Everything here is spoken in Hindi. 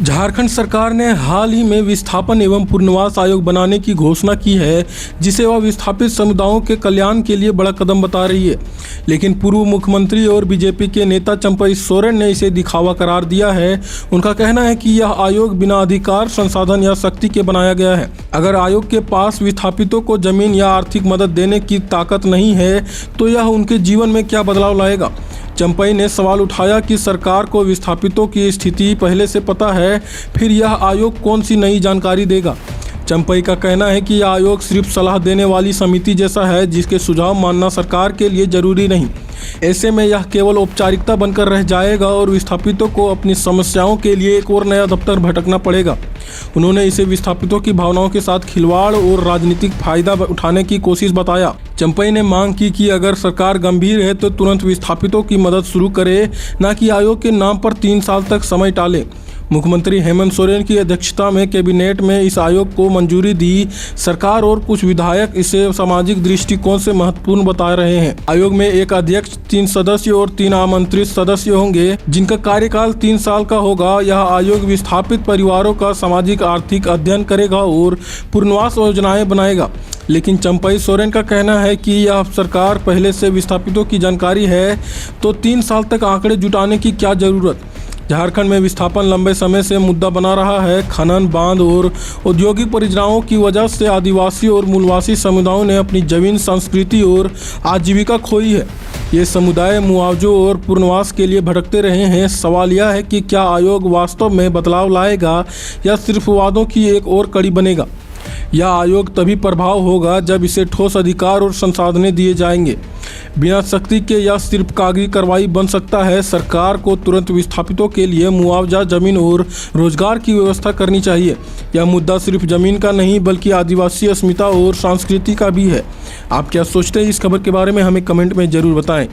झारखंड सरकार ने हाल ही में विस्थापन एवं पुनर्वास आयोग बनाने की घोषणा की है, जिसे वह विस्थापित समुदायों के कल्याण के लिए बड़ा कदम बता रही है। लेकिन पूर्व मुख्यमंत्री और बीजेपी के नेता चंपई सोरेन ने इसे दिखावा करार दिया है। उनका कहना है कि यह आयोग बिना अधिकार, संसाधन या शक्ति के बनाया गया है। अगर आयोग के पास विस्थापितों को जमीन या आर्थिक मदद देने की ताकत नहीं है तो यह उनके जीवन में क्या बदलाव लाएगा। चंपई ने सवाल उठाया कि सरकार को विस्थापितों की स्थिति पहले से पता है, फिर यह आयोग कौन सी नई जानकारी देगा। चंपई का कहना है कि यह आयोग सिर्फ सलाह देने वाली समिति जैसा है, जिसके सुझाव मानना सरकार के लिए जरूरी नहीं। ऐसे में यह केवल औपचारिकता बनकर रह जाएगा और विस्थापितों को अपनी समस्याओं के लिए एक और नया दफ्तर भटकना पड़ेगा। उन्होंने इसे विस्थापितों की भावनाओं के साथ खिलवाड़ और राजनीतिक फायदा उठाने की कोशिश बताया। चंपई ने मांग की कि अगर सरकार गंभीर है तो तुरंत विस्थापितों की मदद शुरू करे, न कि आयोग के नाम पर 3 साल तक समय टाले। मुख्यमंत्री हेमंत सोरेन की अध्यक्षता में कैबिनेट में इस आयोग को मंजूरी दी। सरकार और कुछ विधायक इसे सामाजिक दृष्टिकोण से महत्वपूर्ण बता रहे हैं। आयोग में एक अध्यक्ष, 3 सदस्य और 3 आमंत्रित सदस्य होंगे, जिनका कार्यकाल 3 साल का होगा। यह आयोग विस्थापित परिवारों का सामाजिक आर्थिक अध्ययन करेगा और पुनर्वास योजनाएं बनाएगा। लेकिन चंपई सोरेन का कहना है कि यह सरकार पहले से विस्थापितों की जानकारी है, तो 3 साल तक आंकड़े जुटाने की क्या जरूरत। झारखंड में विस्थापन लंबे समय से मुद्दा बना रहा है। खनन, बांध और औद्योगिक परियोजनाओं की वजह से आदिवासी और मूलवासी समुदायों ने अपनी जमीन, संस्कृति और आजीविका खोई है। ये समुदाय मुआवजों और पुनर्वास के लिए भटकते रहे हैं। सवाल यह है कि क्या आयोग वास्तव में बदलाव लाएगा या सिर्फ वादों की एक और कड़ी बनेगा। यह आयोग तभी प्रभाव होगा जब इसे ठोस अधिकार और संसाधनें दिए जाएंगे। बिना शक्ति के यह सिर्फ कागजी कार्रवाई बन सकता है। सरकार को तुरंत विस्थापितों के लिए मुआवजा, जमीन और रोजगार की व्यवस्था करनी चाहिए। यह मुद्दा सिर्फ जमीन का नहीं बल्कि आदिवासी अस्मिता और संस्कृति का भी है। आप क्या सोचते हैं इस खबर के बारे में, हमें कमेंट में ज़रूर बताएं।